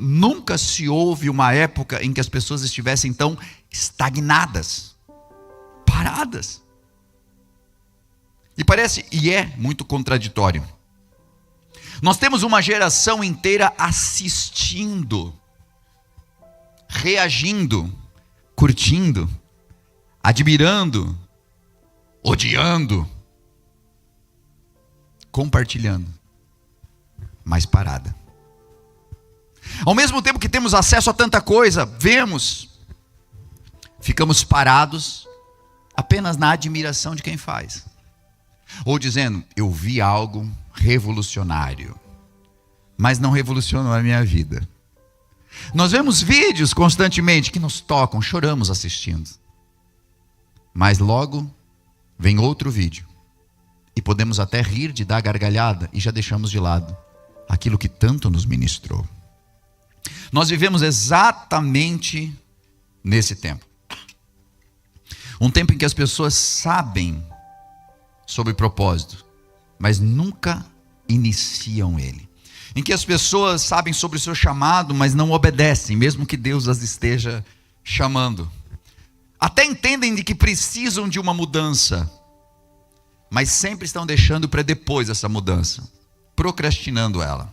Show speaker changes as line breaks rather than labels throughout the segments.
nunca se houve uma época em que as pessoas estivessem tão estagnadas, paradas. E é muito contraditório. Nós temos uma geração inteira assistindo, reagindo, curtindo, admirando, odiando, compartilhando, mas parada. Ao mesmo tempo que temos acesso a tanta coisa, ficamos parados apenas na admiração de quem faz. Ou dizendo, eu vi algo revolucionário, mas não revolucionou a minha vida. Nós vemos vídeos constantemente que nos tocam, choramos assistindo. Mas logo vem outro vídeo. E podemos até rir de dar gargalhada e já deixamos de lado aquilo que tanto nos ministrou. Nós vivemos exatamente nesse tempo. Um tempo em que as pessoas sabem sobre propósito, mas nunca iniciam ele. Em que as pessoas sabem sobre o seu chamado, mas não obedecem, mesmo que Deus as esteja chamando. Até entendem de que precisam de uma mudança, mas sempre estão deixando para depois essa mudança, procrastinando ela.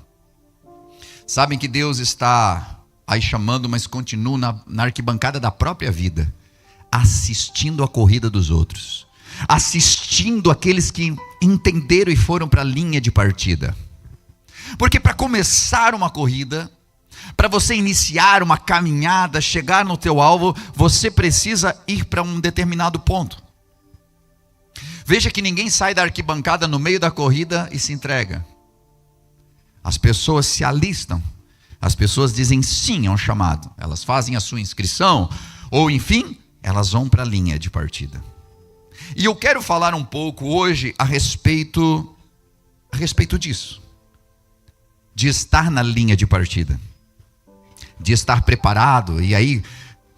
Sabem que Deus está aí chamando, mas continuam na arquibancada da própria vida, assistindo a corrida dos outros, assistindo aqueles que entenderam e foram para a linha de partida. Porque para começar uma corrida, para você iniciar uma caminhada, chegar no teu alvo, você precisa ir para um determinado ponto. Veja que ninguém sai da arquibancada no meio da corrida e se entrega. As pessoas se alistam, as pessoas dizem sim a um chamado, elas fazem a sua inscrição, ou enfim, elas vão para a linha de partida. E eu quero falar um pouco hoje a respeito disso, de estar na linha de partida, de estar preparado. E aí,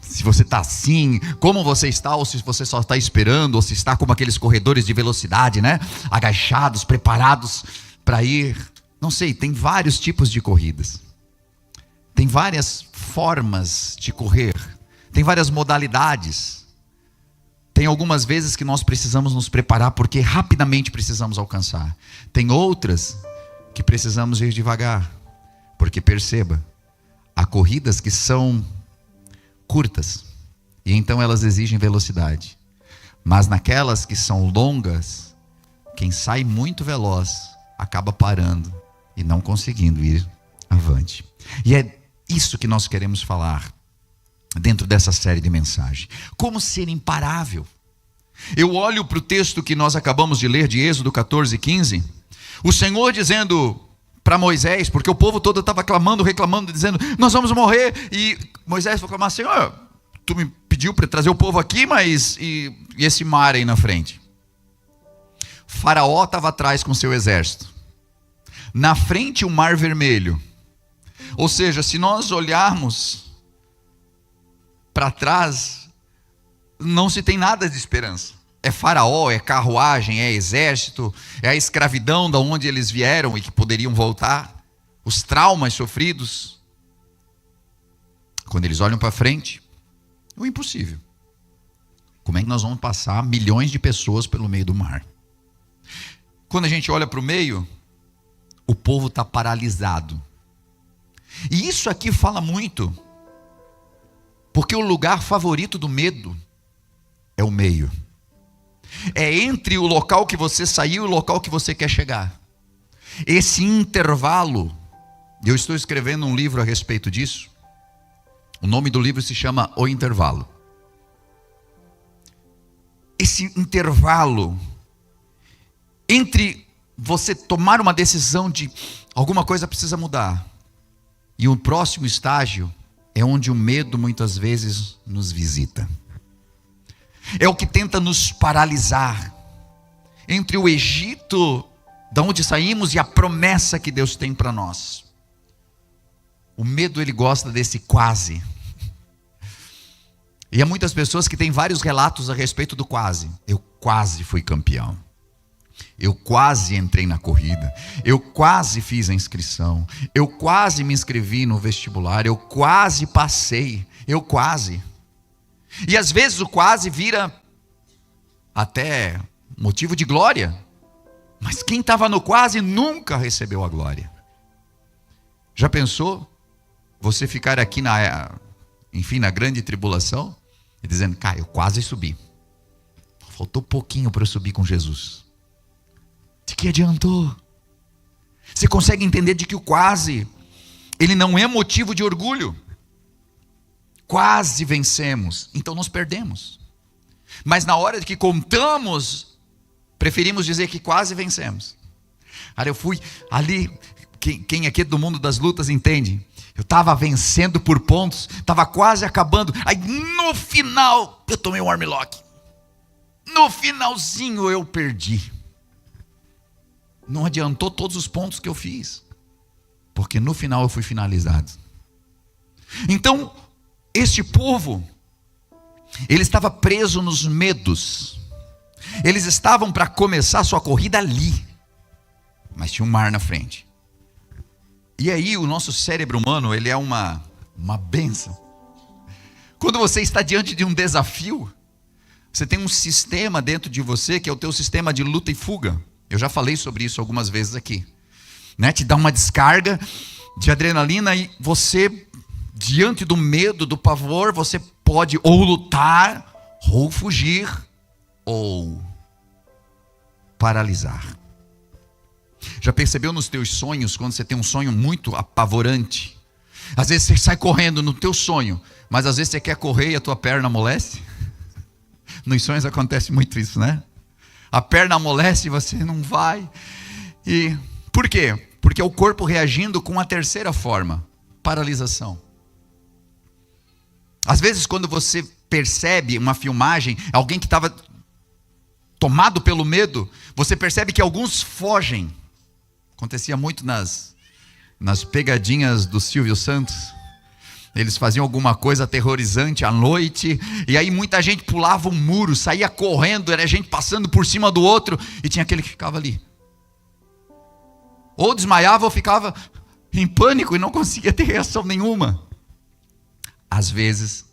se você está assim, como você está, ou se você só está esperando, ou se está como aqueles corredores de velocidade, né? Agachados, preparados para ir. Não sei, tem vários tipos de corridas, tem várias formas de correr, tem várias modalidades. Tem algumas vezes que nós precisamos nos preparar porque rapidamente precisamos alcançar. Tem outras que precisamos ir devagar, porque perceba, há corridas que são curtas e então elas exigem velocidade. Mas naquelas que são longas, quem sai muito veloz acaba parando e não conseguindo ir avante. E é isso que nós queremos falar dentro dessa série de mensagens. Como ser imparável. Eu olho para o texto que nós acabamos de ler, de Êxodo 14:15, o Senhor dizendo para Moisés, porque o povo todo estava clamando, reclamando, dizendo, nós vamos morrer, e Moisés foi clamar, Senhor, tu me pediu para trazer o povo aqui, mas e esse mar aí na frente? Faraó estava atrás com seu exército, na frente o mar vermelho. Ou seja, se nós olharmos para trás, não se tem nada de esperança. É Faraó, é carruagem, é exército, é a escravidão da onde eles vieram e que poderiam voltar, os traumas sofridos. Quando eles olham para frente, é o impossível. Como é que nós vamos passar milhões de pessoas pelo meio do mar? Quando a gente olha para o meio, o povo está paralisado. E isso aqui fala muito, porque o lugar favorito do medo é o meio. É entre o local que você saiu e o local que você quer chegar. Esse intervalo, eu estou escrevendo um livro a respeito disso. O nome do livro se chama O Intervalo. Esse intervalo entre você tomar uma decisão de alguma coisa precisa mudar, e o próximo estágio é onde o medo muitas vezes nos visita. É o que tenta nos paralisar. Entre o Egito, da onde saímos, e a promessa que Deus tem para nós. O medo, ele gosta desse quase. E há muitas pessoas que têm vários relatos a respeito do quase. Eu quase fui campeão. Eu quase entrei na corrida, eu quase fiz a inscrição, eu quase me inscrevi no vestibular, eu quase passei, eu quase. E às vezes o quase vira até motivo de glória, mas quem estava no quase nunca recebeu a glória. Já pensou você ficar aqui na grande tribulação e dizendo, cara, eu quase subi, faltou pouquinho para eu subir com Jesus. De que adiantou? Você consegue entender de que o quase, ele não é motivo de orgulho. Quase vencemos, então nós perdemos. Mas na hora de que contamos, preferimos dizer que quase vencemos. Cara, eu fui ali, quem aqui é do mundo das lutas entende. Eu estava vencendo por pontos, estava quase acabando. Aí no final, eu tomei um armlock. No finalzinho eu perdi. Não adiantou todos os pontos que eu fiz, porque no final eu fui finalizado. Então, este povo, ele estava preso nos medos. Eles estavam para começar a sua corrida ali, mas tinha um mar na frente. E aí o nosso cérebro humano, ele é uma bênção. Quando você está diante de um desafio, você tem um sistema dentro de você, que é o teu sistema de luta e fuga. Eu já falei sobre isso algumas vezes aqui, né? Te dá uma descarga de adrenalina e você, diante do medo, do pavor, você pode ou lutar, ou fugir, ou paralisar. Já percebeu nos teus sonhos, quando você tem um sonho muito apavorante? Às vezes você sai correndo no teu sonho, mas às vezes você quer correr e a tua perna amolece. Nos sonhos acontece muito isso, né? A perna amolece e você não vai. E por quê? Porque é o corpo reagindo com a terceira forma, paralisação. Às vezes quando você percebe uma filmagem, alguém que estava tomado pelo medo, você percebe que alguns fogem. Acontecia muito nas pegadinhas do Silvio Santos. Eles faziam alguma coisa aterrorizante à noite, e aí muita gente pulava um muro, saía correndo, era gente passando por cima do outro, e tinha aquele que ficava ali. Ou desmaiava ou ficava em pânico e não conseguia ter reação nenhuma. Às vezes,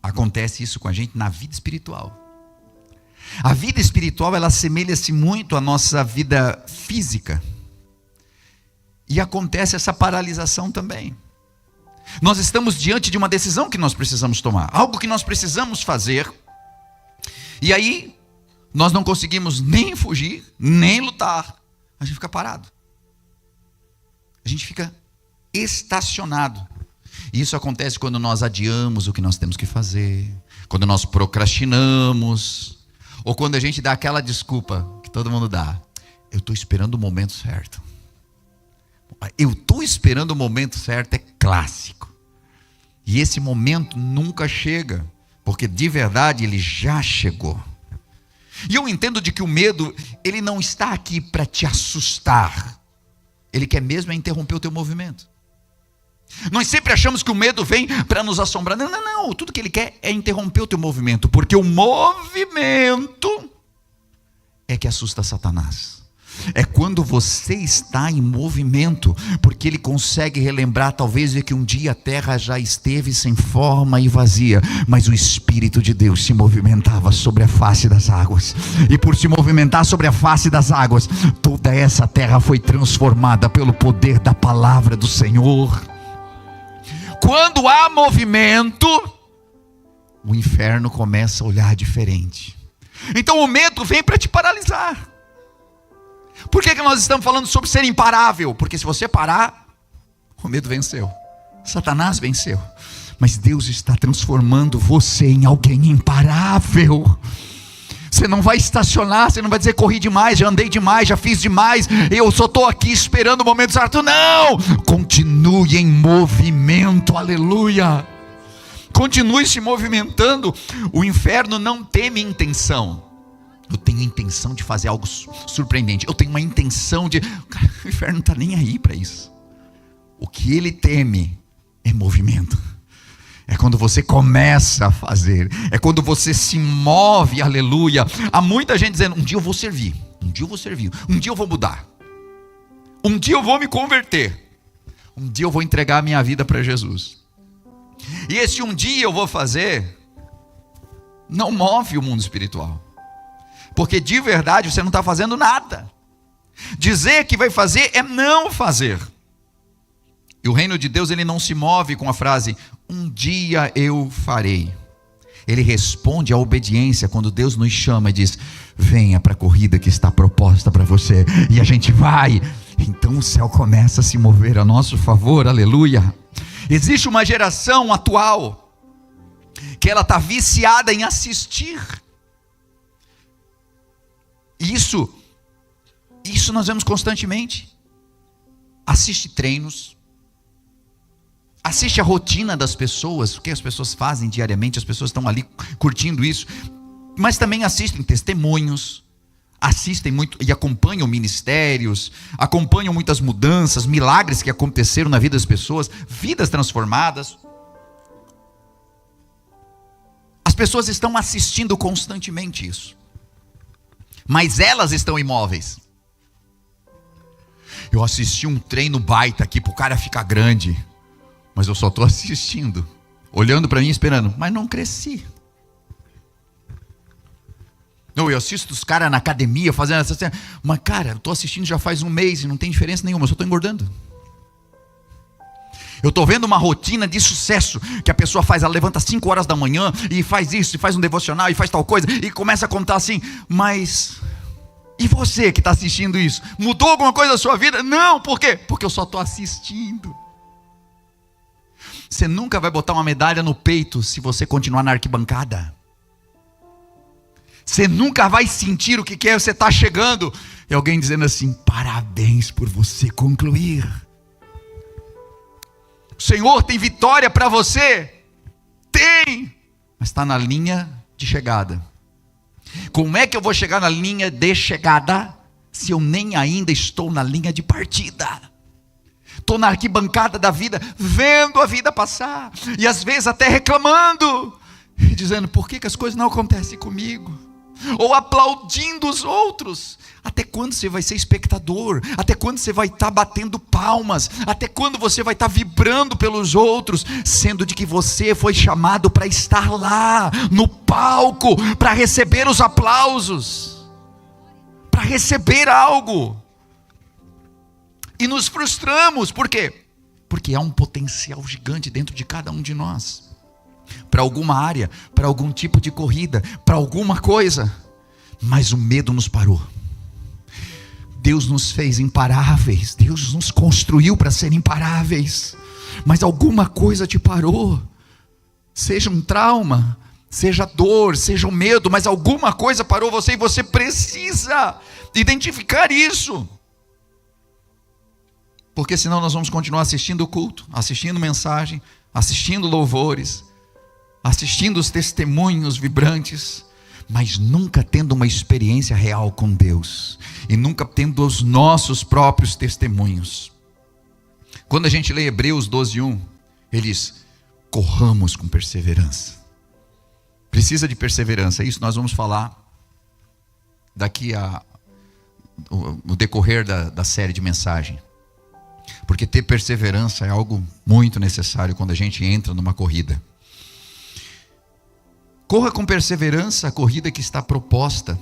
acontece isso com a gente na vida espiritual. A vida espiritual, ela assemelha-se muito à nossa vida física. E acontece essa paralisação também. Nós estamos diante de uma decisão que nós precisamos tomar, algo que nós precisamos fazer, e aí nós não conseguimos nem fugir, nem lutar, a gente fica parado, a gente fica estacionado. E isso acontece quando nós adiamos o que nós temos que fazer, quando nós procrastinamos, ou quando a gente dá aquela desculpa que todo mundo dá, eu estou esperando o momento certo. Eu estou esperando o momento certo, é clássico. E esse momento nunca chega, porque de verdade ele já chegou. E eu entendo de que o medo, ele não está aqui para te assustar. Ele quer mesmo é interromper o teu movimento. Nós sempre achamos que o medo vem para nos assombrar. Não, não, não. Tudo que ele quer é interromper o teu movimento, porque o movimento é que assusta Satanás. É quando você está em movimento, porque ele consegue relembrar talvez de que um dia a terra já esteve sem forma e vazia, mas o Espírito de Deus se movimentava sobre a face das águas, e por se movimentar sobre a face das águas, toda essa terra foi transformada pelo poder da palavra do Senhor. Quando há movimento, o inferno começa a olhar diferente. Então o medo vem para te paralisar. Por que nós estamos falando sobre ser imparável? Porque se você parar, o medo venceu, Satanás venceu. Mas Deus está transformando você em alguém imparável. Você não vai estacionar, você não vai dizer corri demais, já andei demais, já fiz demais, eu só estou aqui esperando o momento certo. Não! Continue em movimento, aleluia. Continue se movimentando. O inferno não teme intenção. Eu tenho a intenção de fazer algo surpreendente. Eu tenho uma intenção de... Cara, o inferno não está nem aí para isso. O que ele teme é movimento. É quando você começa a fazer. É quando você se move, aleluia. Há muita gente dizendo, um dia eu vou servir. Um dia eu vou servir, um dia eu vou mudar, um dia eu vou me converter, um dia eu vou entregar a minha vida para Jesus. E esse um dia eu vou fazer não move o mundo espiritual, porque de verdade você não está fazendo nada. Dizer que vai fazer é não fazer. E o reino de Deus, ele não se move com a frase um dia eu farei. Ele responde à obediência quando Deus nos chama e diz: venha para a corrida que está proposta para você. E a gente vai. Então o céu começa a se mover a nosso favor, aleluia. Existe uma geração atual que ela está viciada em assistir. Isso nós vemos constantemente. Assiste treinos, assiste a rotina das pessoas, o que as pessoas fazem diariamente, as pessoas estão ali curtindo isso, mas também assistem testemunhos, assistem muito e acompanham ministérios, acompanham muitas mudanças, milagres que aconteceram na vida das pessoas, vidas transformadas. As pessoas estão assistindo constantemente isso, mas elas estão imóveis. Eu assisti um treino baita aqui para o cara ficar grande, mas eu só estou assistindo, olhando para mim esperando, mas não cresci. Não, eu assisto os caras na academia fazendo essa cena, mas cara, eu estou assistindo já faz um mês e não tem diferença nenhuma, eu só estou engordando. Eu estou vendo uma rotina de sucesso, que a pessoa faz, ela levanta 5 horas da manhã, e faz isso, e faz um devocional, e faz tal coisa, e começa a contar assim, mas... e você que está assistindo isso, mudou alguma coisa na sua vida? Não, por quê? Porque eu só estou assistindo. Você nunca vai botar uma medalha no peito se você continuar na arquibancada. Você nunca vai sentir o que é você estar chegando e alguém dizendo assim, parabéns por você concluir. O Senhor tem vitória para você? Tem, mas está na linha de chegada. Como é que eu vou chegar na linha de chegada se eu nem ainda estou na linha de partida? Estou na arquibancada da vida, vendo a vida passar, e às vezes até reclamando, e dizendo, por que as coisas não acontecem comigo? Ou aplaudindo os outros. Até quando você vai ser espectador? Até quando você vai estar batendo palmas? Até quando você vai estar vibrando pelos outros, sendo de que você foi chamado para estar lá, no palco, para receber os aplausos, para receber algo? E nos frustramos, por quê? Porque há um potencial gigante dentro de cada um de nós, para alguma área, para algum tipo de corrida, para alguma coisa, mas o medo nos parou. Deus nos fez imparáveis, Deus nos construiu para ser imparáveis, mas alguma coisa te parou, seja um trauma, seja dor, seja um medo, mas alguma coisa parou você, e você precisa identificar isso. Porque senão nós vamos continuar assistindo o culto, assistindo mensagem, assistindo louvores, assistindo os testemunhos vibrantes, mas nunca tendo uma experiência real com Deus, e nunca tendo os nossos próprios testemunhos. Quando a gente lê Hebreus 12:1, ele diz, corramos com perseverança. Precisa de perseverança, isso nós vamos falar daqui no decorrer da série de mensagem. Porque ter perseverança é algo muito necessário quando a gente entra numa corrida. Corra com perseverança a corrida que está proposta.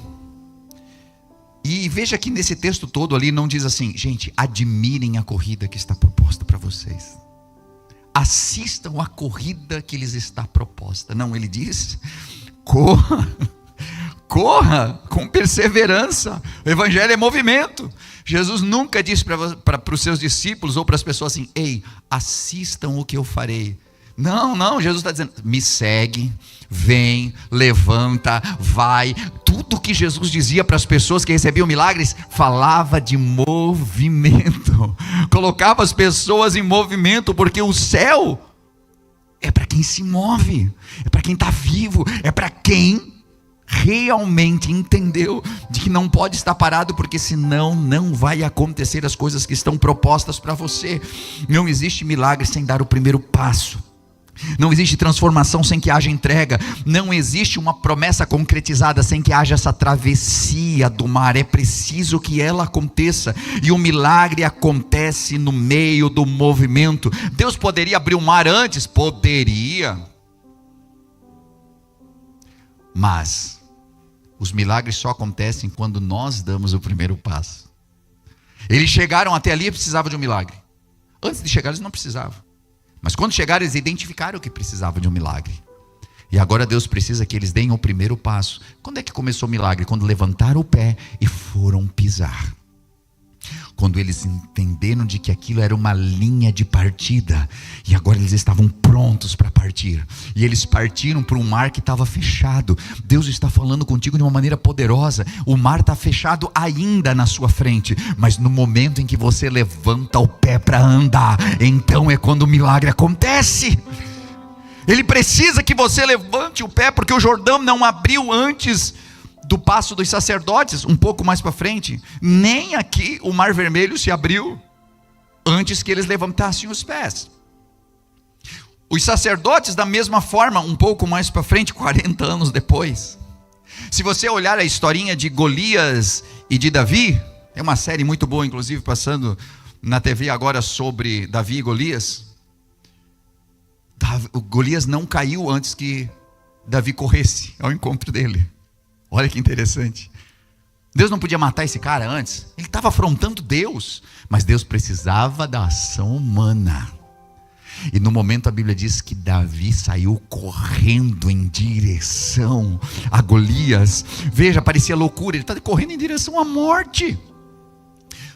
E veja que nesse texto todo ali não diz assim, gente, admirem a corrida que está proposta para vocês. Assistam a corrida que lhes está proposta. Não, ele diz, corra com perseverança. O evangelho é movimento. Jesus nunca disse para os seus discípulos ou para as pessoas assim, ei, assistam o que eu farei. Não, Jesus está dizendo, me segue, vem, levanta, vai. Tudo que Jesus dizia para as pessoas que recebiam milagres, falava de movimento, colocava as pessoas em movimento, porque o céu é para quem se move, é para quem está vivo, é para quem realmente entendeu de que não pode estar parado, porque senão não vai acontecer as coisas que estão propostas para você. Não existe milagre sem dar o primeiro passo. Não existe transformação sem que haja entrega. Não existe uma promessa concretizada sem que haja essa travessia do mar. É preciso que ela aconteça. E o milagre acontece no meio do movimento. Deus poderia abrir o mar antes? Poderia. Mas os milagres só acontecem quando nós damos o primeiro passo. Eles chegaram até ali e precisavam de um milagre. Antes de chegar eles não precisavam. Mas quando chegaram eles identificaram que precisavam de um milagre. E agora Deus precisa que eles deem o primeiro passo. Quando é que começou o milagre? Quando levantaram o pé e foram pisar. Quando eles entenderam de que aquilo era uma linha de partida. E agora eles estavam prontos para partir. E eles partiram para um mar que estava fechado. Deus está falando contigo de uma maneira poderosa. O mar está fechado ainda na sua frente. Mas no momento em que você levanta o pé para andar, então é quando o milagre acontece. Ele precisa que você levante o pé, porque o Jordão não abriu antes do passo dos sacerdotes, um pouco mais para frente. Nem aqui o Mar Vermelho se abriu antes que eles levantassem os pés. Os sacerdotes da mesma forma, um pouco mais para frente, 40 anos depois. Se você olhar a historinha de Golias e de Davi, tem uma série muito boa inclusive passando na TV agora sobre Davi e Golias. O Golias não caiu antes que Davi corresse ao encontro dele. Olha que interessante. Deus não podia matar esse cara antes. Ele estava afrontando Deus. Mas Deus precisava da ação humana. E no momento a Bíblia diz que Davi saiu correndo em direção a Golias. Veja, parecia loucura. Ele está correndo em direção à morte.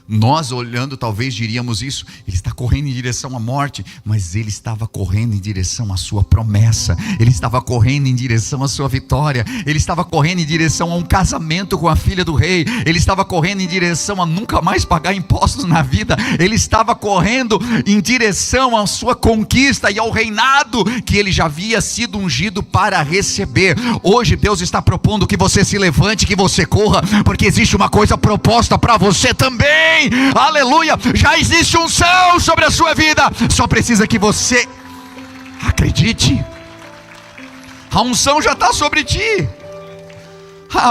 Nós olhando talvez diríamos isso. Ele está correndo em direção à morte. Mas ele estava correndo em direção à sua promessa. Ele estava correndo em direção à sua vitória. Ele estava correndo em direção a um casamento com a filha do rei. Ele estava correndo em direção a nunca mais pagar impostos na vida. Ele estava correndo em direção à sua conquista e ao reinado que ele já havia sido ungido para receber. Hoje Deus está propondo que você se levante, que você corra, porque existe uma coisa proposta para você também. Aleluia, já existe unção sobre a sua vida, só precisa que você acredite. A unção já está sobre ti.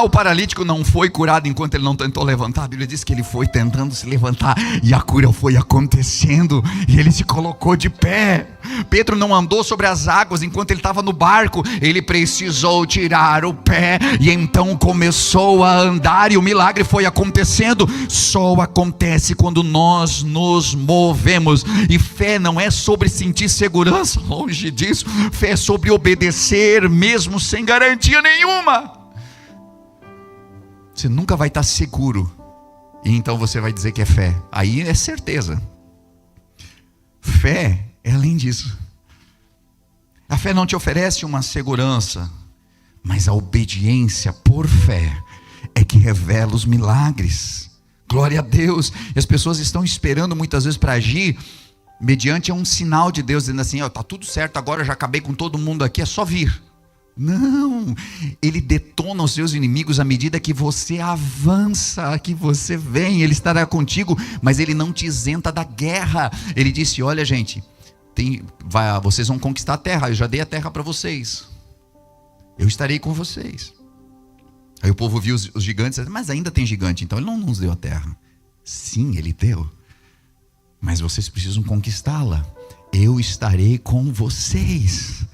O paralítico não foi curado enquanto ele não tentou levantar. A Bíblia diz que ele foi tentando se levantar e a cura foi acontecendo e ele se colocou de pé. Pedro não andou sobre as águas enquanto ele estava no barco. Ele precisou tirar o pé e então começou a andar e o milagre foi acontecendo. Só acontece quando nós nos movemos. E fé não é sobre sentir segurança, longe disso. Fé é sobre obedecer mesmo sem garantia nenhuma. Você nunca vai estar seguro, e então você vai dizer que é fé. Aí é certeza. Fé é além disso. A fé não te oferece uma segurança, mas a obediência por fé é que revela os milagres. Glória a Deus. E as pessoas estão esperando muitas vezes para agir mediante um sinal de Deus, dizendo assim: está tudo certo agora, já acabei com todo mundo aqui, é só vir. Não, ele detona os seus inimigos à medida que você avança, que você vem. Ele estará contigo, mas ele não te isenta da guerra. Ele disse: olha gente, vocês vão conquistar a terra, eu já dei a terra para vocês, eu estarei com vocês. Aí o povo viu os gigantes, mas ainda tem gigante, então ele não nos deu a terra. Sim, ele deu, mas vocês precisam conquistá-la. Eu estarei com vocês.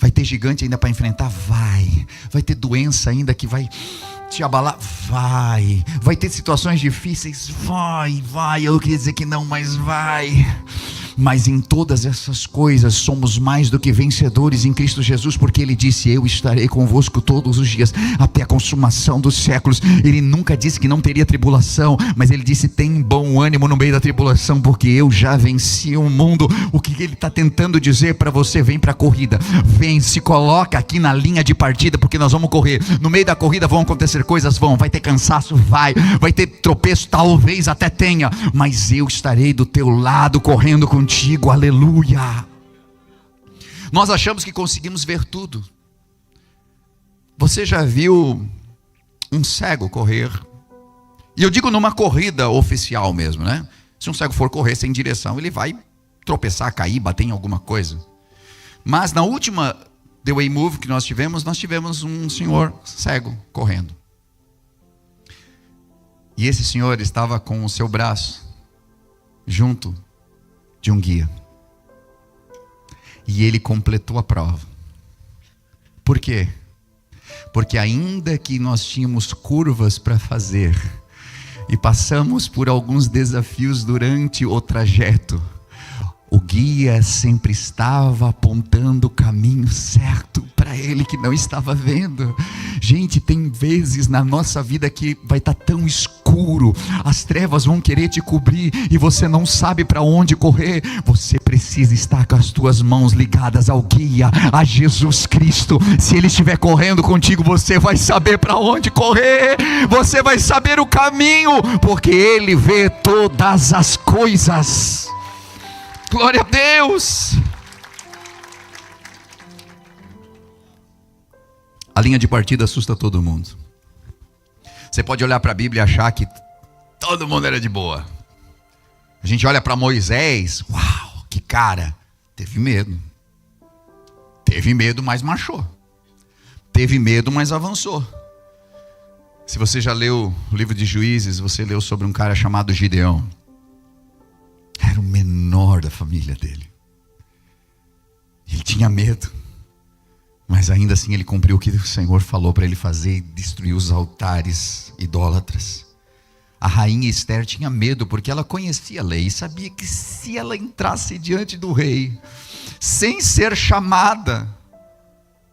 Vai ter gigante ainda para enfrentar? Vai ter doença ainda que vai te abalar? Vai ter situações difíceis? Vai, eu queria dizer que não, mas vai. Mas em todas essas coisas somos mais do que vencedores em Cristo Jesus, porque Ele disse: eu estarei convosco todos os dias, até a consumação dos séculos. Ele nunca disse que não teria tribulação, mas Ele disse: tem bom ânimo no meio da tribulação, porque eu já venci o mundo. O que Ele está tentando dizer para você? Vem para a corrida, vem, se coloca aqui na linha de partida, porque nós vamos correr. No meio da corrida vão acontecer coisas, vai ter cansaço, vai ter tropeço, talvez até tenha, mas eu estarei do teu lado, correndo contigo. Aleluia. Nós achamos que conseguimos ver tudo. Você já viu um cego correr? E eu digo numa corrida oficial mesmo, né? Se um cego for correr sem direção, ele vai tropeçar, cair, bater em alguma coisa. Mas na última The Way Move que nós tivemos um senhor cego correndo. E esse senhor estava com o seu braço junto de um guia. E ele completou a prova. Por quê? Porque ainda que nós tínhamos curvas para fazer e passamos por alguns desafios durante o trajeto, o guia sempre estava apontando o caminho certo para ele que não estava vendo. Gente, tem vezes na nossa vida que vai estar tão escuro, as trevas vão querer te cobrir e você não sabe para onde correr. Você precisa estar com as tuas mãos ligadas ao guia, a Jesus Cristo. Se ele estiver correndo contigo, você vai saber para onde correr, você vai saber o caminho, porque ele vê todas as coisas. Glória a Deus. A linha de partida assusta todo mundo. Você pode olhar para a Bíblia e achar que todo mundo era de boa. A gente olha para Moisés, uau, que cara. Teve medo. Teve medo, mas marchou. Teve medo, mas avançou. Se você já leu o livro de Juízes, você leu sobre um cara chamado Gideão. Era o menor da família dele. Ele tinha medo, mas ainda assim ele cumpriu o que o Senhor falou para ele fazer e destruiu os altares idólatras. A rainha Esther tinha medo porque ela conhecia a lei e sabia que se ela entrasse diante do rei sem ser chamada,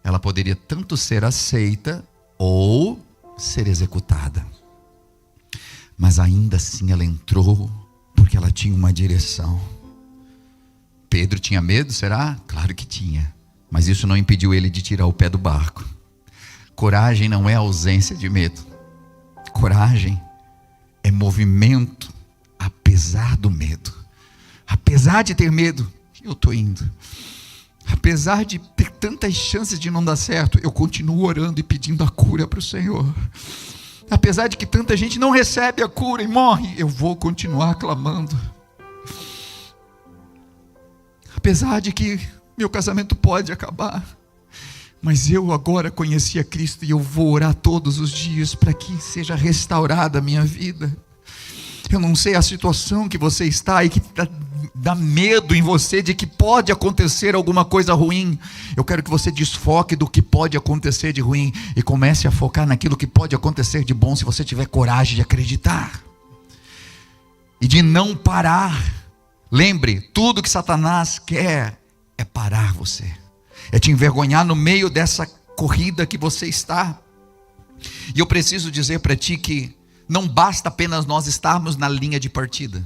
ela poderia tanto ser aceita ou ser executada. Mas ainda assim ela entrou porque ela tinha uma direção. Pedro tinha medo, será? Claro que tinha. Mas isso não impediu ele de tirar o pé do barco. Coragem não é ausência de medo. Coragem é movimento apesar do medo. Apesar de ter medo, eu estou indo. Apesar de ter tantas chances de não dar certo, eu continuo orando e pedindo a cura para o Senhor. Apesar de que tanta gente não recebe a cura e morre, eu vou continuar clamando. Apesar de que meu casamento pode acabar, mas eu agora conheci a Cristo e eu vou orar todos os dias para que seja restaurada a minha vida. Eu não sei a situação que você está e que dá medo em você de que pode acontecer alguma coisa ruim. Eu quero que você desfoque do que pode acontecer de ruim e comece a focar naquilo que pode acontecer de bom, se você tiver coragem de acreditar e de não parar. Lembre, tudo que Satanás quer é parar você, é te envergonhar no meio dessa corrida que você está. E eu preciso dizer para ti que não basta apenas nós estarmos na linha de partida.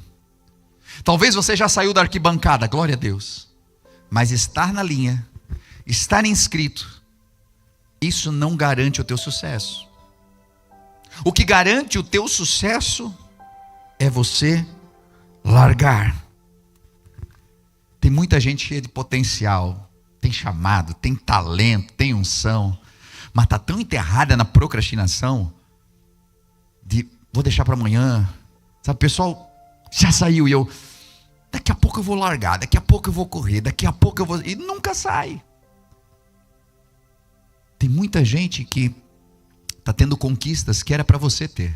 Talvez você já saiu da arquibancada, glória a Deus. Mas estar na linha, estar inscrito, isso não garante o teu sucesso. O que garante o teu sucesso é você largar. Tem muita gente cheia de potencial, tem chamado, tem talento, tem unção, mas está tão enterrada na procrastinação, de vou deixar para amanhã. Sabe, o pessoal já saiu e eu, daqui a pouco eu vou largar, daqui a pouco eu vou correr, daqui a pouco eu vou, e nunca sai. Tem muita gente que está tendo conquistas que era para você ter.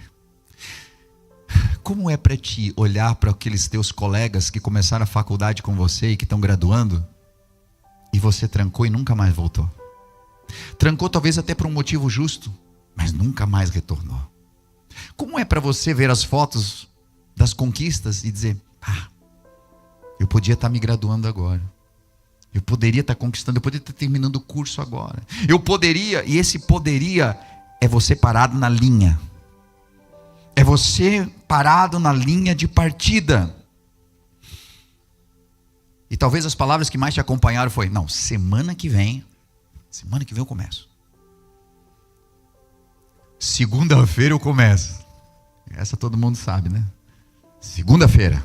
Como é para ti olhar para aqueles teus colegas que começaram a faculdade com você e que estão graduando, e você trancou e nunca mais voltou? Trancou talvez até por um motivo justo, mas nunca mais retornou. Como é para você ver as fotos das conquistas e dizer, eu podia estar me graduando agora, eu poderia estar conquistando, eu poderia estar terminando o curso agora, eu poderia, e esse poderia é você parado na linha, é você parado na linha de partida. E talvez as palavras que mais te acompanharam foi, não, semana que vem eu começo. Segunda-feira eu começo. Essa todo mundo sabe, né? Segunda-feira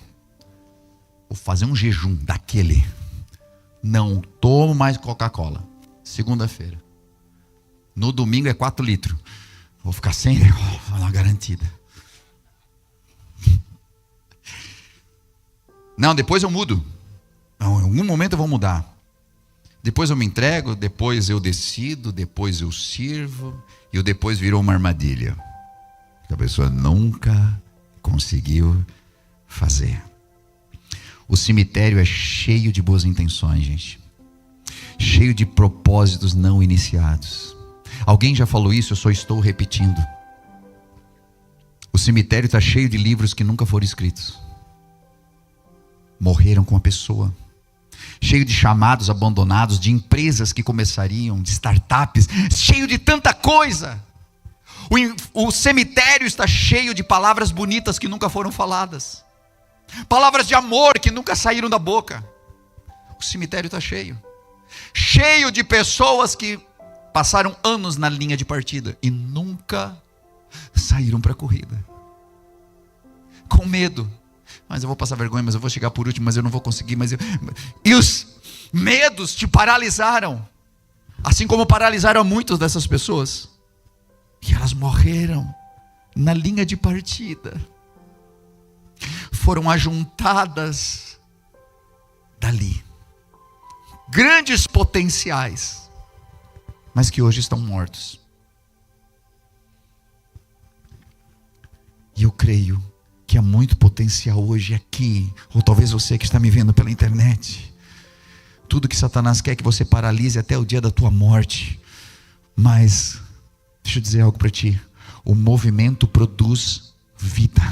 vou fazer um jejum daquele. Não tomo mais Coca-Cola. Segunda-feira. No domingo é 4 litros. Vou ficar sem, vou lá garantida. Não, depois eu mudo. Não, em algum momento eu vou mudar. Depois eu me entrego, depois eu decido, depois eu sirvo, e o depois virou uma armadilha que a pessoa nunca conseguiu fazer. O cemitério é cheio de boas intenções, gente. Cheio de propósitos não iniciados. Alguém já falou isso, eu só estou repetindo. O cemitério está cheio de livros que nunca foram escritos. Morreram com a pessoa. Cheio de chamados abandonados, de empresas que começariam, de startups, cheio de tanta coisa. O cemitério está cheio de palavras bonitas que nunca foram faladas. Palavras de amor que nunca saíram da boca. O cemitério está cheio. Cheio de pessoas que passaram anos na linha de partida e nunca saíram para a corrida. Com medo. Mas eu vou passar vergonha, mas eu vou chegar por último, mas eu não vou conseguir. E os medos te paralisaram. Assim como paralisaram muitas dessas pessoas. E elas morreram na linha de partida. Foram ajuntadas dali. Grandes potenciais, mas que hoje estão mortos. E eu creio que há muito potencial hoje aqui, ou talvez você que está me vendo pela internet. Tudo que Satanás quer que você paralise até o dia da tua morte. Mas, deixa eu dizer algo para ti. O movimento produz vida.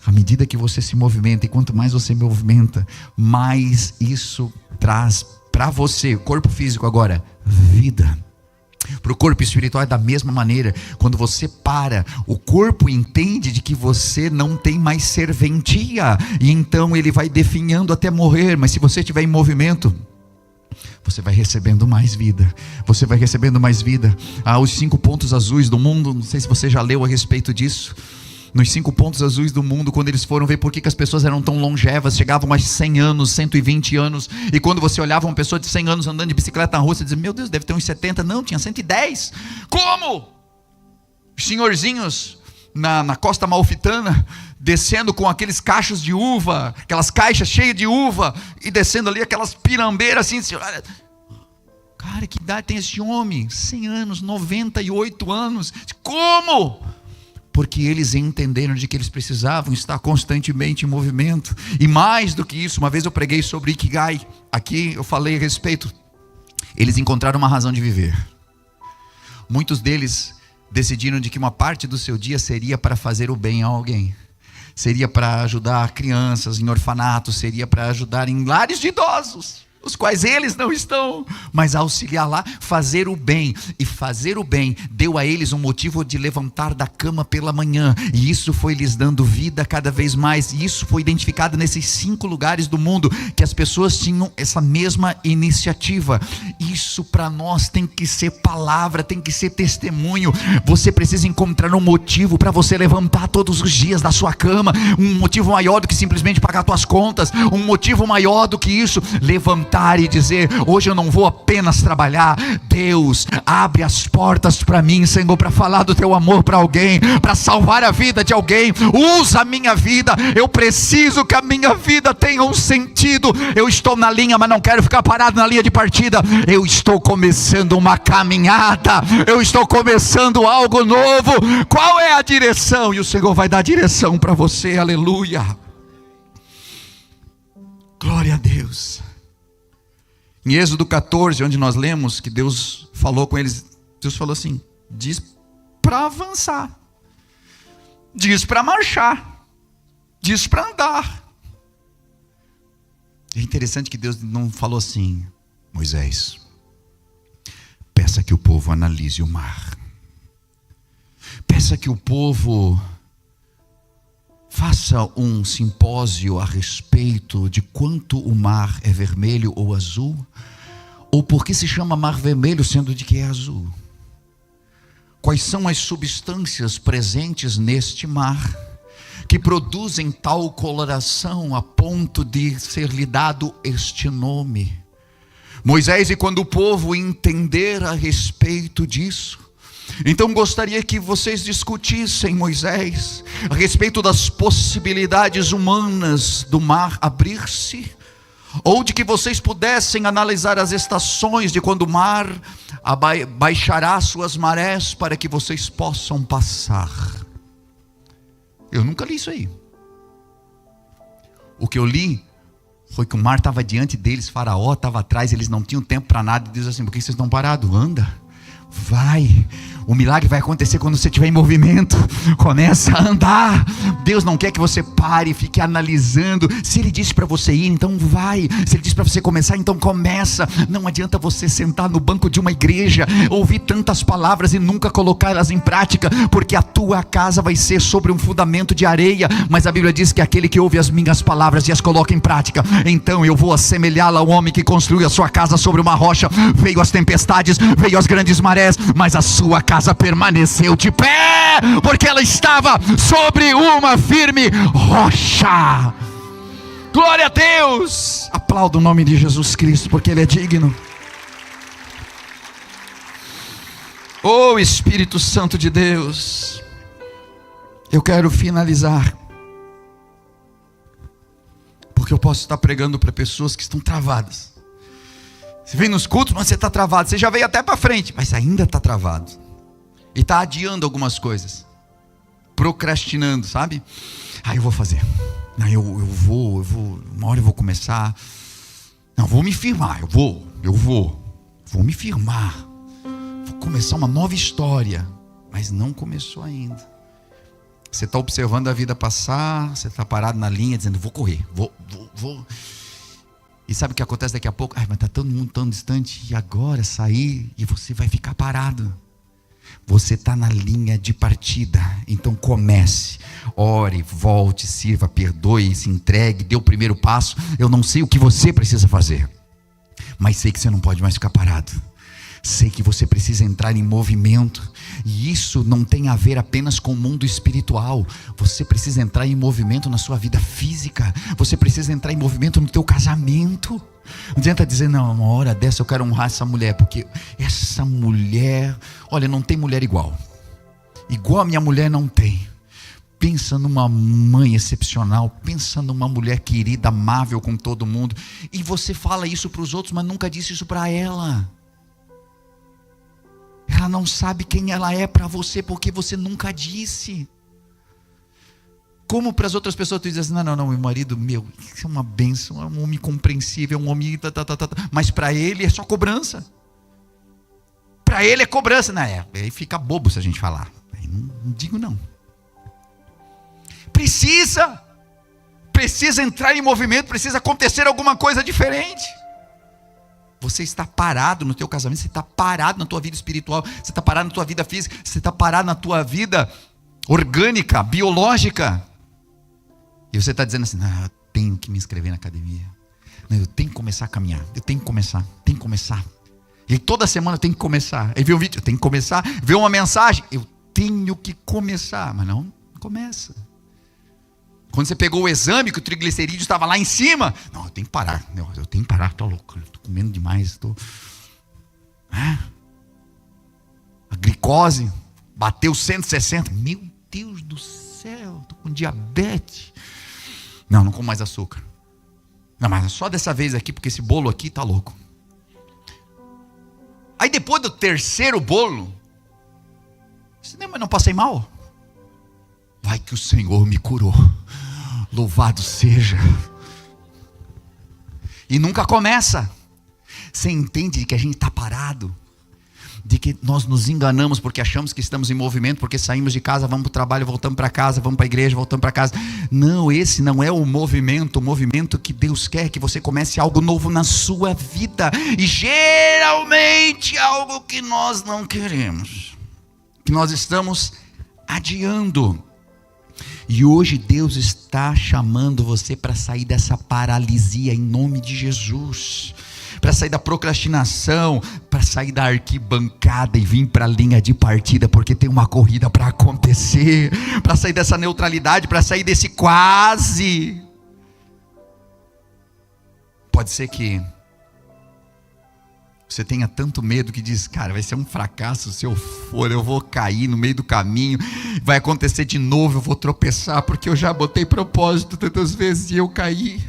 À medida que você se movimenta, e quanto mais você movimenta, mais isso traz para você, corpo físico agora, vida. Para o corpo espiritual é da mesma maneira. Quando você para, o corpo entende de que você não tem mais serventia, e então ele vai definhando até morrer. Mas se você estiver em movimento, você vai recebendo mais vida. Você vai recebendo mais vida. Os 5 pontos azuis do mundo, não sei se você já leu a respeito disso. Nos 5 pontos azuis do mundo, quando eles foram ver por que as pessoas eram tão longevas, chegavam a 100 anos, 120 anos, e quando você olhava uma pessoa de 100 anos andando de bicicleta na rua, você dizia, meu Deus, deve ter uns 70, não, tinha 110, como? Os senhorzinhos na costa amalfitana, descendo com aqueles cachos de uva, aquelas caixas cheias de uva, e descendo ali aquelas pirambeiras assim, cara, que idade tem esse homem? 100 anos, 98 anos, como? Porque eles entenderam de que eles precisavam estar constantemente em movimento. E mais do que isso, uma vez eu preguei sobre Ikigai. Aqui eu falei a respeito. Eles encontraram uma razão de viver. Muitos deles decidiram de que uma parte do seu dia seria para fazer o bem a alguém. Seria para ajudar crianças em orfanatos. Seria para ajudar em lares de idosos, os quais eles não estão, mas auxiliar lá, fazer o bem. E fazer o bem deu a eles um motivo de levantar da cama pela manhã, e isso foi lhes dando vida cada vez mais. E isso foi identificado nesses 5 lugares do mundo, que as pessoas tinham essa mesma iniciativa. Isso para nós tem que ser palavra, tem que ser testemunho. Você precisa encontrar um motivo para você levantar todos os dias da sua cama, um motivo maior do que simplesmente pagar suas contas, um motivo maior do que isso, levantar e dizer, hoje eu não vou apenas trabalhar. Deus, abre as portas para mim, Senhor, para falar do teu amor para alguém, para salvar a vida de alguém. Usa a minha vida, eu preciso que a minha vida tenha um sentido. Eu estou na linha, mas não quero ficar parado na linha de partida. Eu estou começando uma caminhada, eu estou começando algo novo. Qual é a direção? E o Senhor vai dar direção para você, aleluia, glória a Deus. Em Êxodo 14, onde nós lemos que Deus falou com eles, Deus falou assim, diz para avançar, diz para marchar, diz para andar. É interessante que Deus não falou assim, Moisés, peça que o povo analise o mar, peça que o povo faça um simpósio a respeito de quanto o mar é vermelho ou azul, ou por que se chama mar vermelho sendo de que é azul. Quais são as substâncias presentes neste mar que produzem tal coloração a ponto de ser lhe dado este nome. Moisés, e quando o povo entender a respeito disso, então gostaria que vocês discutissem, Moisés, a respeito das possibilidades humanas do mar abrir-se, ou de que vocês pudessem analisar as estações de quando o mar baixará suas marés para que vocês possam passar. Eu nunca li isso aí. O que eu li foi que o mar estava diante deles, Faraó estava atrás, eles não tinham tempo para nada, e diz assim: por que vocês estão parados? Anda, vai. O milagre vai acontecer quando você estiver em movimento. Começa a andar. Deus não quer que você pare e fique analisando. Se Ele disse para você ir, então vai. Se Ele disse para você começar, então começa. Não adianta você sentar no banco de uma igreja, ouvir tantas palavras e nunca colocá-las em prática, porque a tua casa vai ser sobre um fundamento de areia. Mas a Bíblia diz que aquele que ouve as minhas palavras e as coloca em prática, então eu vou assemelhá-lo ao homem que construiu a sua casa sobre uma rocha. Veio as tempestades, veio as grandes marés, mas a sua casa permaneceu de pé, porque ela estava sobre uma firme rocha. Glória a Deus. Aplauda o nome de Jesus Cristo, porque Ele é digno. Oh Espírito Santo de Deus, eu quero finalizar, porque eu posso estar pregando para pessoas que estão travadas. Você vem nos cultos, mas você está travado. Você já veio até para frente, mas ainda está travado. E está adiando algumas coisas, procrastinando, sabe? Eu vou fazer. Eu vou, uma hora eu vou começar. Não, vou me firmar, vou me firmar. Vou começar uma nova história, mas não começou ainda. Você está observando a vida passar, você está parado na linha, dizendo: vou correr, vou. E sabe o que acontece daqui a pouco? Mas está todo mundo tão distante, e agora sair, e você vai ficar parado. Você está na linha de partida, então comece, ore, volte, sirva, perdoe, se entregue, dê o primeiro passo. Eu não sei o que você precisa fazer, mas sei que você não pode mais ficar parado. Sei que você precisa entrar em movimento, e isso não tem a ver apenas com o mundo espiritual. Você precisa entrar em movimento na sua vida física, você precisa entrar em movimento no teu casamento. Não adianta dizer: não, uma hora dessa eu quero honrar essa mulher, porque essa mulher, olha, não tem mulher igual a minha mulher não tem. Pensa numa mãe excepcional, pensa numa mulher querida, amável com todo mundo, e você fala isso para os outros, mas nunca disse isso para ela. Ela não sabe quem ela é para você, porque você nunca disse. Como para as outras pessoas tu diz assim: não, meu marido, isso é uma bênção, é um homem compreensível, é um homem mas para ele é só cobrança. Para ele é cobrança, né? Aí fica bobo se a gente falar. Aí não digo não. Precisa entrar em movimento, precisa acontecer alguma coisa diferente. Você está parado no teu casamento, você está parado na tua vida espiritual, você está parado na tua vida física, você está parado na tua vida orgânica, biológica. E você está dizendo assim: eu tenho que me inscrever na academia. Eu tenho que começar a caminhar, eu tenho que começar. E toda semana eu tenho que começar. Aí vê um vídeo, eu tenho que começar. Vê uma mensagem, eu tenho que começar. Mas não começa. Quando você pegou o exame, que o triglicerídeo estava lá em cima, não, eu tenho que parar, estou louco, estou comendo demais, a glicose bateu 160, meu Deus do céu, estou com diabetes. Não como mais açúcar. Não, mas só dessa vez aqui, porque esse bolo aqui está louco. Aí depois do terceiro bolo, mas não passei mal. Vai que o Senhor me curou, louvado seja. E nunca começa. Você entende que a gente está parado, de que nós nos enganamos porque achamos que estamos em movimento, porque saímos de casa, vamos para o trabalho, voltamos para casa, vamos para a igreja, voltamos para casa. Não, esse não é o movimento que Deus quer que você comece algo novo na sua vida, e geralmente algo que nós não queremos, que nós estamos adiando. E hoje Deus está chamando você para sair dessa paralisia em nome de Jesus, para sair da procrastinação, para sair da arquibancada e vir para a linha de partida, porque tem uma corrida para acontecer, para sair dessa neutralidade, para sair desse quase. Pode ser que você tenha tanto medo que diz: cara, vai ser um fracasso se eu for, eu vou cair no meio do caminho, vai acontecer de novo, eu vou tropeçar, porque eu já botei propósito tantas vezes e eu caí.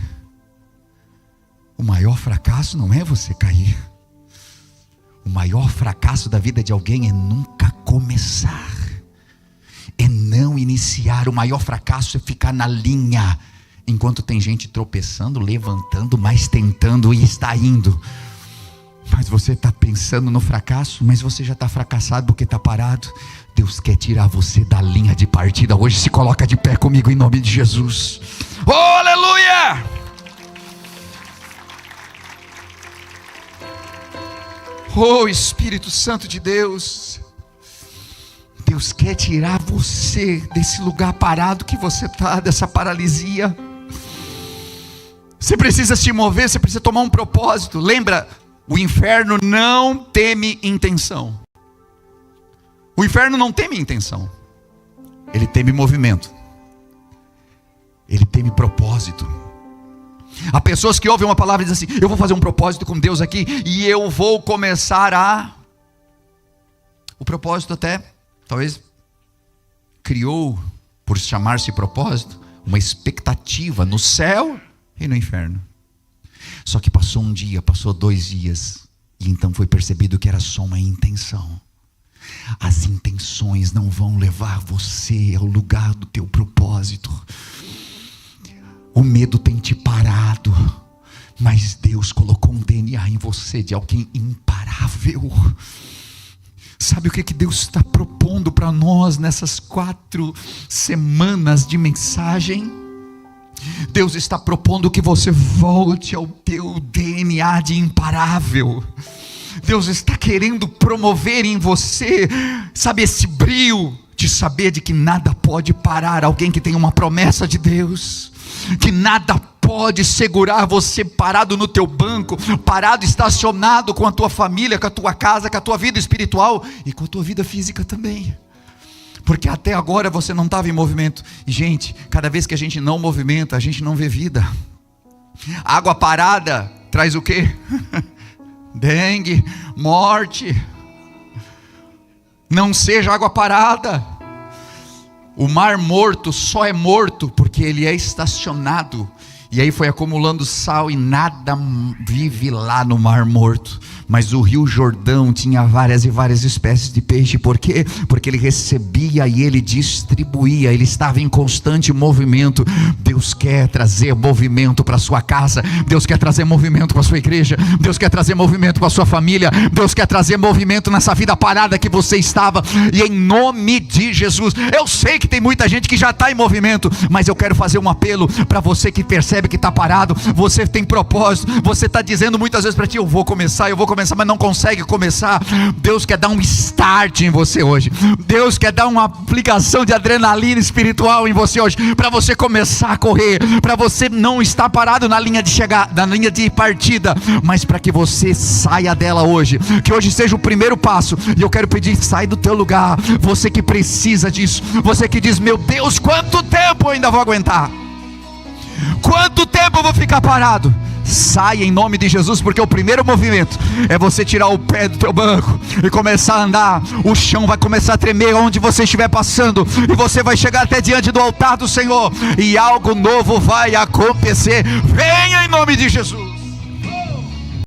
O maior fracasso não é você cair. O maior fracasso da vida de alguém é nunca começar, é não iniciar. O maior fracasso é ficar na linha, enquanto tem gente tropeçando, levantando, mas tentando e está indo. Mas você está pensando no fracasso, mas você já está fracassado porque está parado. Deus quer tirar você da linha de partida hoje. Se coloca de pé comigo em nome de Jesus. Oh, aleluia! Oh, Espírito Santo de Deus, Deus quer tirar você desse lugar parado que você está, dessa paralisia. Você precisa se mover, você precisa tomar um propósito. Lembra, o inferno não teme intenção. O inferno não teme intenção, ele teme movimento, ele teme propósito. Há pessoas que ouvem uma palavra e dizem assim: eu vou fazer um propósito com Deus aqui, e eu vou começar a... O propósito até, talvez, criou, por chamar-se propósito, uma expectativa no céu e no inferno. Só que passou um dia, passou 2 dias, e então foi percebido que era só uma intenção. As intenções não vão levar você ao lugar do teu propósito. O medo tem te parado, mas Deus colocou um DNA em você de alguém imparável. Sabe o que Deus está propondo para nós nessas 4 semanas de mensagem? Deus está propondo que você volte ao teu DNA de imparável. Deus está querendo promover em você, sabe, esse brio de saber de que nada pode parar alguém que tem uma promessa de Deus. Que nada pode segurar você parado no teu banco, parado, estacionado com a tua família, com a tua casa, com a tua vida espiritual e com a tua vida física também. Porque até agora você não estava em movimento. E gente, cada vez que a gente não movimenta, a gente não vê vida. Água parada traz o quê? Dengue, morte. Não seja água parada. O mar morto só é morto porque ele é estacionado. E aí foi acumulando sal e nada vive lá no mar morto. Mas o rio Jordão tinha várias e várias espécies de peixe. Por quê? Porque ele recebia e ele distribuía. Ele estava em constante movimento. Deus quer trazer movimento para a sua casa. Deus quer trazer movimento para a sua igreja. Deus quer trazer movimento para a sua família. Deus quer trazer movimento nessa vida parada que você estava. E em nome de Jesus, eu sei que tem muita gente que já está em movimento, mas eu quero fazer um apelo para você que percebe que está parado. Você tem propósito. Você está dizendo muitas vezes para ti: eu vou começar, mas não consegue começar. Deus quer dar um start em você hoje. Deus quer dar uma aplicação de adrenalina espiritual em você hoje, para você começar a correr, para você não estar parado na linha de chegada, na linha de partida, mas para que você saia dela hoje. Que hoje seja o primeiro passo. E eu quero pedir: sai do teu lugar. Você que precisa disso, você que diz: meu Deus, quanto tempo eu ainda vou aguentar? Quanto tempo eu vou ficar parado? Saia em nome de Jesus, porque o primeiro movimento é você tirar o pé do teu banco e começar a andar. O chão vai começar a tremer onde você estiver passando, e você vai chegar até diante do altar do Senhor, e algo novo vai acontecer. Venha em nome de Jesus.